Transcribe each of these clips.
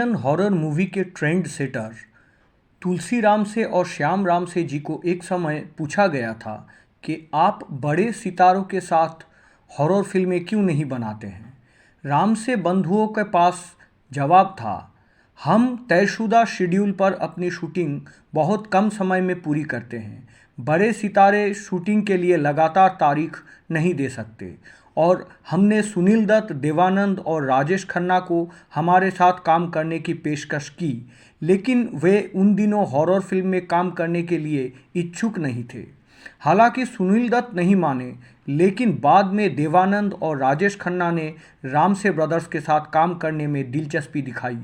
Indian horror movie के trend setter Tulsiram से और श्याम राम से जी को एक समय पूछा गया था कि आप बड़े सितारों के साथ हॉरर फिल्में क्यों नहीं बनाते हैं। राम से बंधुओं के पास जवाब था, हम तयशुदा शेड्यूल पर अपनी शूटिंग बहुत कम समय में पूरी करते हैं। बड़े सितारे शूटिंग के लिए लगातार तारीख नहीं दे सकते और हमने सुनील दत्त, देवानंद और राजेश खन्ना को हमारे साथ काम करने की पेशकश की, लेकिन वे उन दिनों हॉरर फिल्म में काम करने के लिए इच्छुक नहीं थे। हालांकि सुनील दत्त नहीं माने, लेकिन बाद में देवानंद और राजेश खन्ना ने राम से ब्रदर्स के साथ काम करने में दिलचस्पी दिखाई।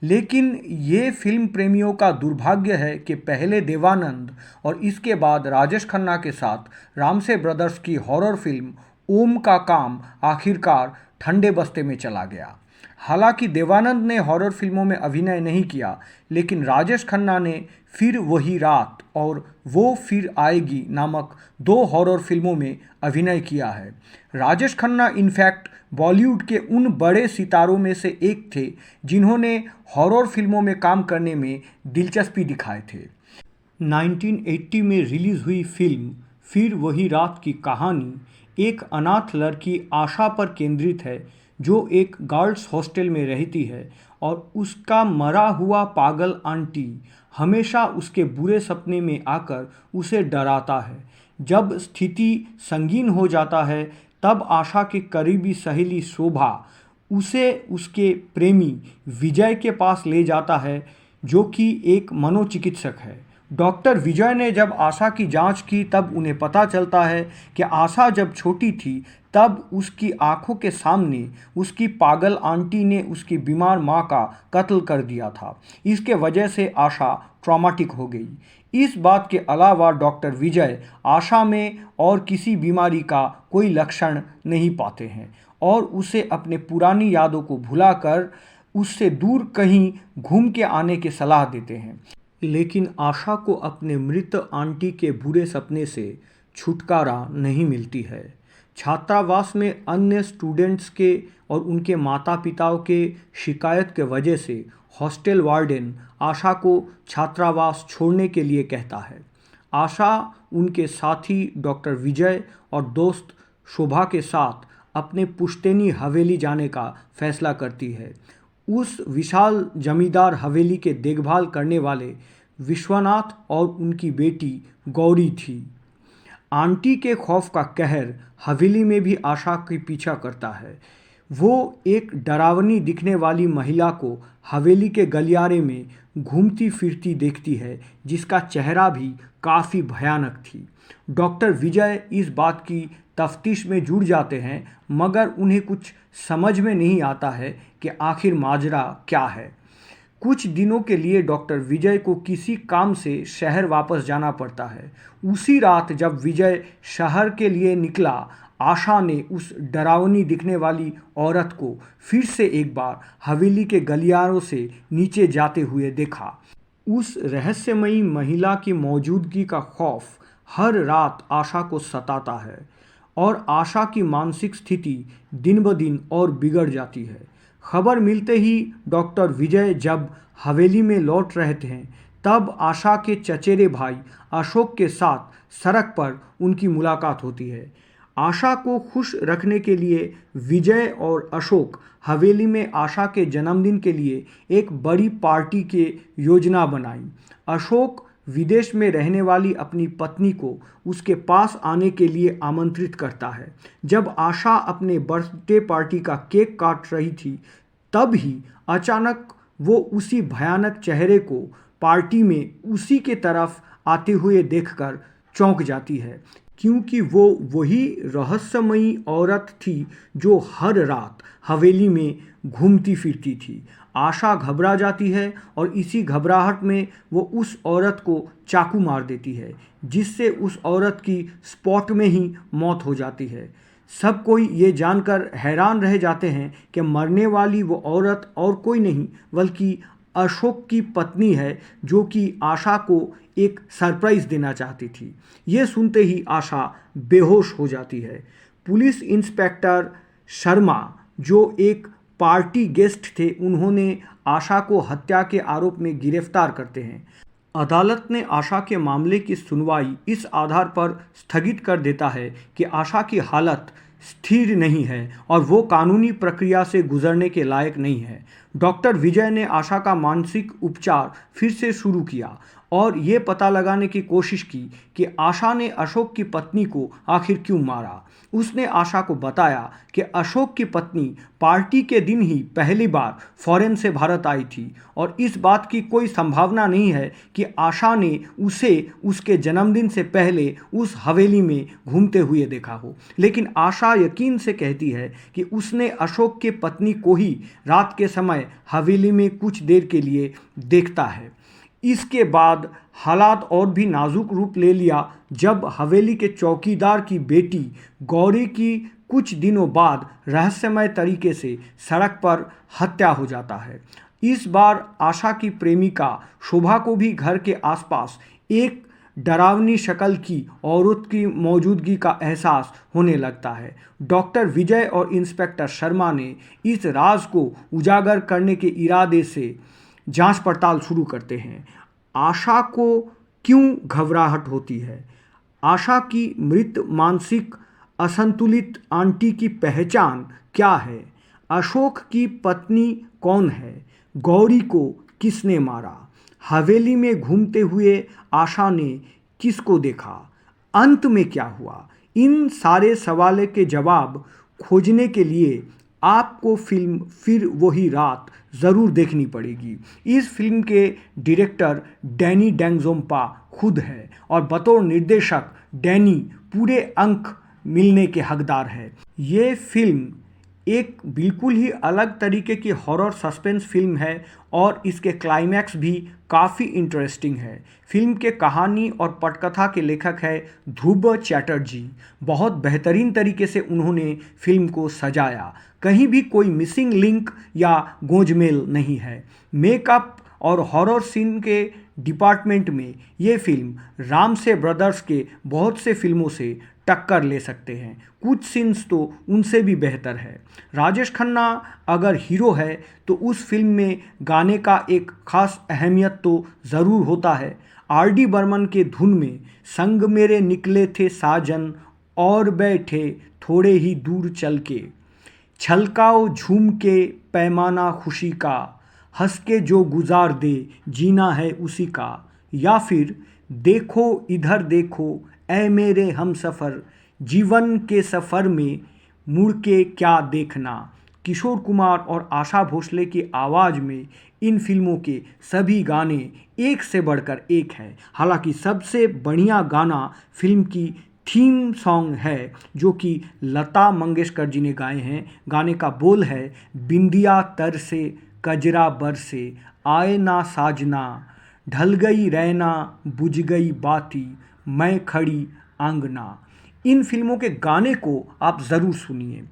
लेकिन ये फिल्म प्रेमियों का दुर्भाग्य है कि पहले देवानंद और इसके बाद राजेश खन्ना के साथ राम से ब्रदर्स की हॉरर फिल्म ओम का काम आखिरकार ठंडे बस्ते में चला गया। हालांकि देवानंद ने हॉरर फिल्मों में अभिनय नहीं किया, लेकिन राजेश खन्ना ने फिर वही रात और वो फिर आएगी नामक 2 हॉरर फिल्मों में अभिनय किया है। राजेश खन्ना इनफैक्ट बॉलीवुड के उन बड़े सितारों में से एक थे जिन्होंने हॉरर फिल्मों में काम करने में दिलचस्पी दिखाए थे। 1980 में रिलीज हुई फिल्म फिर वही रात की कहानी एक अनाथ लड़की आशा पर केंद्रित है, जो एक गर्ल्स हॉस्टल में रहती है और उसका मरा हुआ पागल आंटी हमेशा उसके बुरे सपने में आकर उसे डराता है। जब स्थिति संगीन हो जाता है, तब आशा की करीबी सहेली शोभा उसे उसके प्रेमी विजय के पास ले जाता है, जो कि एक मनोचिकित्सक है। डॉक्टर विजय ने जब आशा की जांच की, तब उन्हें पता चलता है कि आशा जब छोटी थी तब उसकी आंखों के सामने उसकी पागल आंटी ने उसकी बीमार मां का कत्ल कर दिया था। इसके वजह से आशा ट्रॉमाटिक हो गई। इस बात के अलावा डॉक्टर विजय आशा में और किसी बीमारी का कोई लक्षण नहीं पाते हैं और उसे अपने पुरानी यादों को भुलाकर उससे दूर कहीं घूम के आने की सलाह देते हैं। लेकिन आशा को अपने मृत आंटी के बुरे सपने से छुटकारा नहीं मिलती है। छात्रावास में अन्य स्टूडेंट्स के और उनके माता पिताओं के शिकायत के वजह से हॉस्टल वार्डन आशा को छात्रावास छोड़ने के लिए कहता है। आशा उनके साथी डॉक्टर विजय और दोस्त शोभा के साथ अपने पुश्तैनी हवेली जाने का फैसला करती है। उस विशाल जमींदार हवेली के देखभाल करने वाले विश्वनाथ और उनकी बेटी गौरी थी। आंटी के खौफ का कहर हवेली में भी आशा के पीछा करता है। वो एक डरावनी दिखने वाली महिला को हवेली के गलियारे में घूमती फिरती देखती है, जिसका चेहरा भी काफ़ी भयानक थी। डॉक्टर विजय इस बात की तफ्तीश में जुड़ जाते हैं, मगर उन्हें कुछ समझ में नहीं आता है कि आखिर माजरा क्या है। कुछ दिनों के लिए डॉक्टर विजय को किसी काम से शहर वापस जाना पड़ता है। उसी रात जब विजय शहर के लिए निकला, आशा ने उस डरावनी दिखने वाली औरत को फिर से एक बार हवेली के गलियारों से नीचे जाते हुए देखा। उस रहस्यमयी महिला की मौजूदगी का खौफ हर रात आशा को सताता है और आशा की मानसिक स्थिति दिन ब दिन और बिगड़ जाती है। खबर मिलते ही डॉक्टर विजय जब हवेली में लौट रहे थे, तब आशा के चचेरे भाई अशोक के साथ सड़क पर उनकी मुलाकात होती है। आशा को खुश रखने के लिए विजय और अशोक हवेली में आशा के जन्मदिन के लिए एक बड़ी पार्टी की योजना बनाई। अशोक विदेश में रहने वाली अपनी पत्नी को उसके पास आने के लिए आमंत्रित करता है। जब आशा अपने बर्थडे पार्टी का केक काट रही थी, तब ही अचानक वो उसी भयानक चेहरे को पार्टी में उसी के तरफ आते हुए देखकर चौंक जाती है, क्योंकि वो वही रहस्यमयी औरत थी जो हर रात हवेली में घूमती फिरती थी। आशा घबरा जाती है और इसी घबराहट में वो उस औरत को चाकू मार देती है, जिससे उस औरत की स्पॉट में ही मौत हो जाती है। सब कोई ये जानकर हैरान रह जाते हैं कि मरने वाली वो औरत और कोई नहीं बल्कि अशोक की पत्नी है, जो कि आशा को एक सरप्राइज़ देना चाहती थी। ये सुनते ही आशा बेहोश हो जाती है। पुलिस इंस्पेक्टर शर्मा, जो एक पार्टी गेस्ट थे, उन्होंने आशा को हत्या के आरोप में गिरफ्तार करते हैं। अदालत ने आशा के मामले की सुनवाई इस आधार पर स्थगित कर देता है कि आशा की हालत स्थिर नहीं है और वो कानूनी प्रक्रिया से गुजरने के लायक नहीं है। डॉक्टर विजय ने आशा का मानसिक उपचार फिर से शुरू किया और ये पता लगाने की कोशिश की कि आशा ने अशोक की पत्नी को आखिर क्यों मारा। उसने आशा को बताया कि अशोक की पत्नी पार्टी के दिन ही पहली बार फॉरेन से भारत आई थी और इस बात की कोई संभावना नहीं है कि आशा ने उसे उसके जन्मदिन से पहले उस हवेली में घूमते हुए देखा हो। लेकिन आशा यकीन से कहती है कि उसने अशोक की पत्नी को ही रात के समय हवेली में कुछ देर के लिए देखता है। इसके बाद हालात और भी नाजुक रूप ले लिया जब हवेली के चौकीदार की बेटी गौरी की कुछ दिनों बाद रहस्यमय तरीके से सड़क पर हत्या हो जाता है। इस बार आशा की प्रेमिका शोभा को भी घर के आसपास एक डरावनी शक्ल की औरत की मौजूदगी का एहसास होने लगता है। डॉक्टर विजय और इंस्पेक्टर शर्मा ने इस राज को उजागर करने के इरादे से जांच पड़ताल शुरू करते हैं। आशा को क्यों घबराहट होती है? आशा की मृत मानसिक असंतुलित आंटी की पहचान क्या है? अशोक की पत्नी कौन है? गौरी को किसने मारा? हवेली में घूमते हुए आशा ने किसको देखा? अंत में क्या हुआ? इन सारे सवालों के जवाब खोजने के लिए आपको फिल्म फिर वही रात ज़रूर देखनी पड़ेगी। इस फिल्म के डायरेक्टर डैनी डेंगजोम्पा खुद है और बतौर निर्देशक डैनी पूरे अंक मिलने के हकदार है। ये फिल्म एक बिल्कुल ही अलग तरीके की हॉरर सस्पेंस फिल्म है और इसके क्लाइमैक्स भी काफ़ी इंटरेस्टिंग है। फिल्म के कहानी और पटकथा के लेखक है ध्रुव चैटर्जी। बहुत बेहतरीन तरीके से उन्होंने फिल्म को सजाया, कहीं भी कोई मिसिंग लिंक या गोंजमेल नहीं है। मेकअप और हॉरर सीन के डिपार्टमेंट में ये फिल्म रामसे ब्रदर्स के बहुत से फिल्मों से टक्कर ले सकते हैं। कुछ सीन्स तो उनसे भी बेहतर है। राजेश खन्ना अगर हीरो है तो उस फिल्म में गाने का एक खास अहमियत तो ज़रूर होता है। आर.डी. बर्मन के धुन में संग मेरे निकले थे साजन और बैठे थोड़े ही दूर चल के, छलकाओ झूम के पैमाना खुशी का, हंस के जो गुजार दे जीना है उसी का, या फिर देखो इधर देखो ऐ मेरे हमसफ़र जीवन के सफ़र में मुड़ के क्या देखना। किशोर कुमार और आशा भोसले की आवाज़ में इन फिल्मों के सभी गाने एक से बढ़कर एक हैं। हालांकि सबसे बढ़िया गाना फिल्म की थीम सॉन्ग है जो कि लता मंगेशकर जी ने गाए हैं। गाने का बोल है, बिंदिया तर से कजरा बर से आए ना साजना, ढल गई रैना बुझ गई बाती, मैं खड़ी आंगना। इन फिल्मों के गाने को आप ज़रूर सुनिए।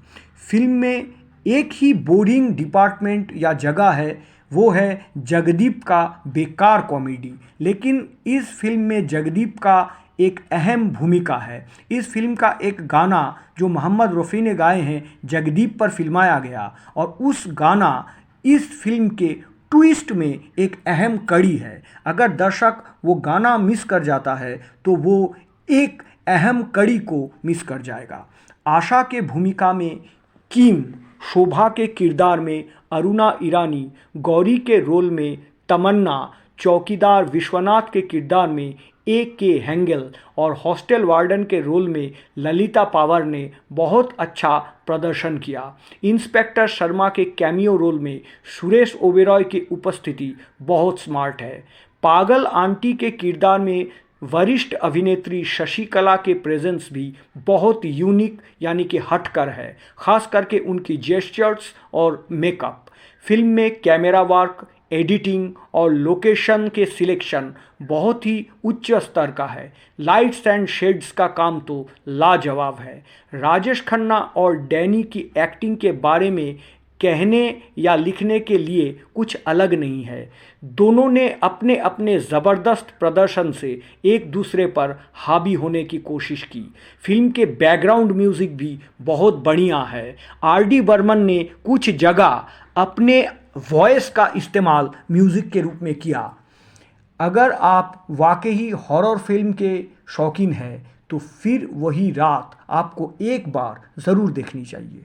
फिल्म में एक ही बोरिंग डिपार्टमेंट या जगह है, वो है जगदीप का बेकार कॉमेडी। लेकिन इस फिल्म में जगदीप का एक अहम भूमिका है। इस फिल्म का एक गाना जो मोहम्मद रफ़ी ने गाए हैं जगदीप पर फिल्माया गया और उस गाना इस फिल्म के ट्विस्ट में एक अहम कड़ी है। अगर दर्शक वो गाना मिस कर जाता है तो वो एक अहम कड़ी को मिस कर जाएगा। आशा के भूमिका में किम, शोभा के किरदार में अरुणा ईरानी, गौरी के रोल में तमन्ना, चौकीदार विश्वनाथ के किरदार में A.K. हेंगल और हॉस्टल वार्डन के रोल में ललिता पावर ने बहुत अच्छा प्रदर्शन किया। इंस्पेक्टर शर्मा के कैमियो रोल में सुरेश ओबेरॉय की उपस्थिति बहुत स्मार्ट है। पागल आंटी के किरदार में वरिष्ठ अभिनेत्री शशिकला के प्रेजेंस भी बहुत यूनिक यानी कि हटकर है, खास करके उनकी जेस्चर्स और मेकअप। फिल्म में कैमरा वर्क, एडिटिंग और लोकेशन के सिलेक्शन बहुत ही उच्च स्तर का है। लाइट्स एंड शेड्स का काम तो लाजवाब है। राजेश खन्ना और डैनी की एक्टिंग के बारे में कहने या लिखने के लिए कुछ अलग नहीं है। दोनों ने अपने अपने ज़बरदस्त प्रदर्शन से एक दूसरे पर हावी होने की कोशिश की। फिल्म के बैकग्राउंड म्यूज़िक भी बहुत बढ़िया है। आर.डी. बर्मन ने कुछ जगह अपने वॉइस का इस्तेमाल म्यूज़िक के रूप में किया। अगर आप वाकई हॉरर फिल्म के शौकीन हैं तो फिर वही रात आपको एक बार ज़रूर देखनी चाहिए।